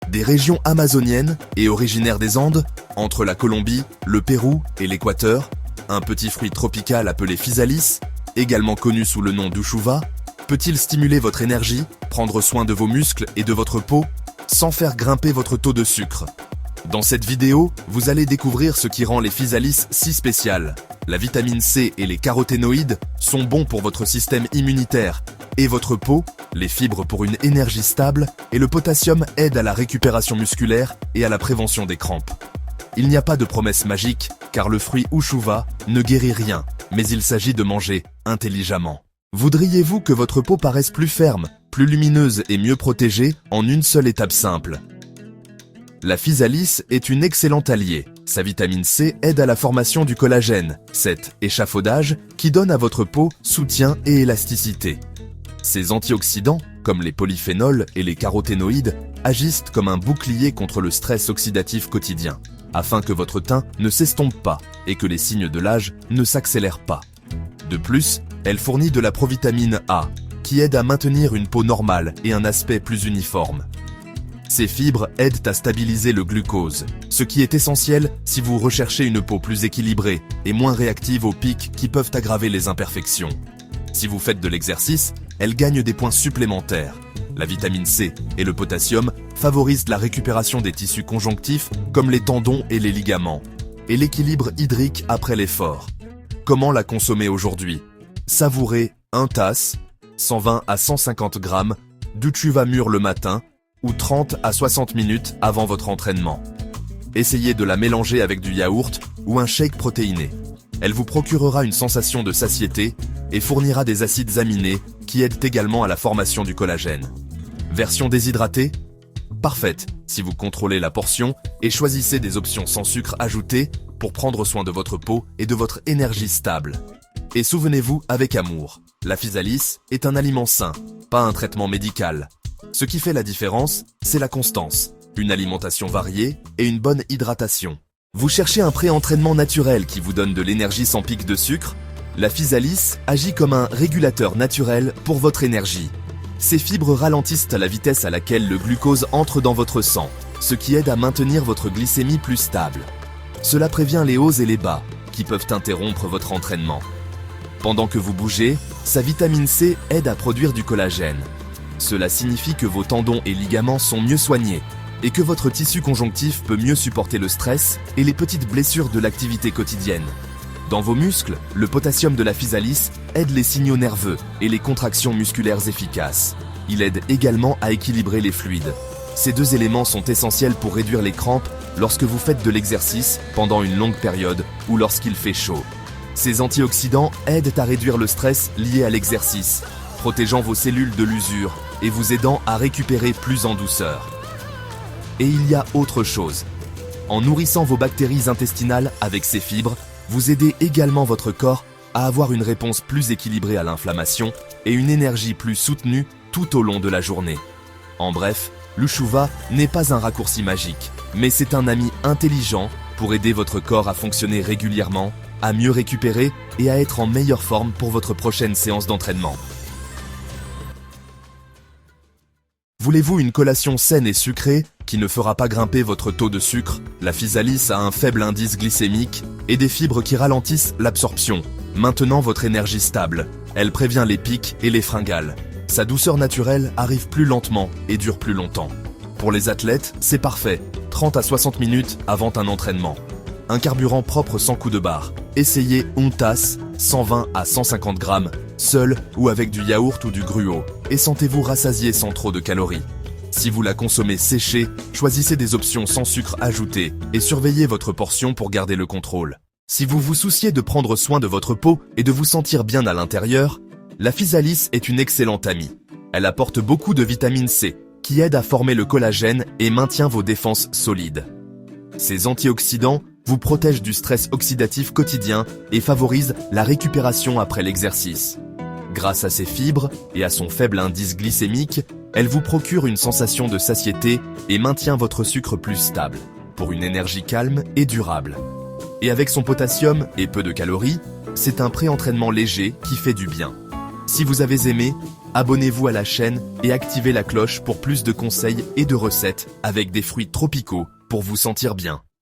Des régions amazoniennes et originaires des Andes, entre la Colombie, le Pérou et l'Équateur, un petit fruit tropical appelé physalis, également connu sous le nom d'uchuva, peut-il stimuler votre énergie, prendre soin de vos muscles et de votre peau, sans faire grimper votre taux de sucre. Dans cette vidéo, vous allez découvrir ce qui rend les physalis si spéciales. La vitamine C et les caroténoïdes sont bons pour votre système immunitaire et votre peau, les fibres pour une énergie stable et le potassium aide à la récupération musculaire et à la prévention des crampes. Il n'y a pas de promesse magique car le fruit uchuva ne guérit rien, mais il s'agit de manger intelligemment. Voudriez-vous que votre peau paraisse plus ferme, plus lumineuse et mieux protégée en une seule étape simple? La physalis est une excellente alliée. Sa vitamine C aide à la formation du collagène, cet échafaudage qui donne à votre peau soutien et élasticité. Ses antioxydants, comme les polyphénols et les caroténoïdes, agissent comme un bouclier contre le stress oxydatif quotidien, afin que votre teint ne s'estompe pas et que les signes de l'âge ne s'accélèrent pas. De plus, elle fournit de la provitamine A, qui aide à maintenir une peau normale et un aspect plus uniforme. Ces fibres aident à stabiliser le glucose, ce qui est essentiel si vous recherchez une peau plus équilibrée et moins réactive aux pics qui peuvent aggraver les imperfections. Si vous faites de l'exercice, elle gagne des points supplémentaires. La vitamine C et le potassium favorisent la récupération des tissus conjonctifs comme les tendons et les ligaments, et l'équilibre hydrique après l'effort. Comment la consommer aujourd'hui? Savourez 1 tasse, 120 à 150 grammes, d'uchuva mûr le matin, ou 30 à 60 minutes avant votre entraînement. Essayez de la mélanger avec du yaourt ou un shake protéiné. Elle vous procurera une sensation de satiété et fournira des acides aminés qui aident également à la formation du collagène. Version déshydratée? Parfaite si vous contrôlez la portion et choisissez des options sans sucre ajouté pour prendre soin de votre peau et de votre énergie stable. Et souvenez-vous avec amour, la physalis est un aliment sain, pas un traitement médical. Ce qui fait la différence, c'est la constance, une alimentation variée et une bonne hydratation. Vous cherchez un pré-entraînement naturel qui vous donne de l'énergie sans pic de sucre? La physalis agit comme un régulateur naturel pour votre énergie. Ces fibres ralentissent la vitesse à laquelle le glucose entre dans votre sang, ce qui aide à maintenir votre glycémie plus stable. Cela prévient les hauts et les bas, qui peuvent interrompre votre entraînement. Pendant que vous bougez, sa vitamine C aide à produire du collagène. Cela signifie que vos tendons et ligaments sont mieux soignés et que votre tissu conjonctif peut mieux supporter le stress et les petites blessures de l'activité quotidienne. Dans vos muscles, le potassium de la physalis aide les signaux nerveux et les contractions musculaires efficaces. Il aide également à équilibrer les fluides. Ces deux éléments sont essentiels pour réduire les crampes lorsque vous faites de l'exercice pendant une longue période ou lorsqu'il fait chaud. Ces antioxydants aident à réduire le stress lié à l'exercice, protégeant vos cellules de l'usure et vous aidant à récupérer plus en douceur. Et il y a autre chose. En nourrissant vos bactéries intestinales avec ces fibres, vous aidez également votre corps à avoir une réponse plus équilibrée à l'inflammation et une énergie plus soutenue tout au long de la journée. En bref, l'uchuva n'est pas un raccourci magique, mais c'est un ami intelligent pour aider votre corps à fonctionner régulièrement, à mieux récupérer et à être en meilleure forme pour votre prochaine séance d'entraînement. Voulez-vous une collation saine et sucrée qui ne fera pas grimper votre taux de sucre? La physalis a un faible indice glycémique et des fibres qui ralentissent l'absorption, maintenant votre énergie stable. Elle prévient les pics et les fringales. Sa douceur naturelle arrive plus lentement et dure plus longtemps. Pour les athlètes, c'est parfait, 30 à 60 minutes avant un entraînement. Un carburant propre sans coup de barre. Essayez 1 tasse, 120 à 150 grammes, seul ou avec du yaourt ou du gruau, et sentez-vous rassasié sans trop de calories. Si vous la consommez séchée, choisissez des options sans sucre ajouté et surveillez votre portion pour garder le contrôle. Si vous vous souciez de prendre soin de votre peau et de vous sentir bien à l'intérieur, la physalis est une excellente amie. Elle apporte beaucoup de vitamine C, qui aide à former le collagène et maintient vos défenses solides. Ces antioxydants vous protègent du stress oxydatif quotidien et favorisent la récupération après l'exercice. Grâce à ses fibres et à son faible indice glycémique, elle vous procure une sensation de satiété et maintient votre sucre plus stable, pour une énergie calme et durable. Et avec son potassium et peu de calories, c'est un pré-entraînement léger qui fait du bien. Si vous avez aimé, abonnez-vous à la chaîne et activez la cloche pour plus de conseils et de recettes avec des fruits tropicaux pour vous sentir bien.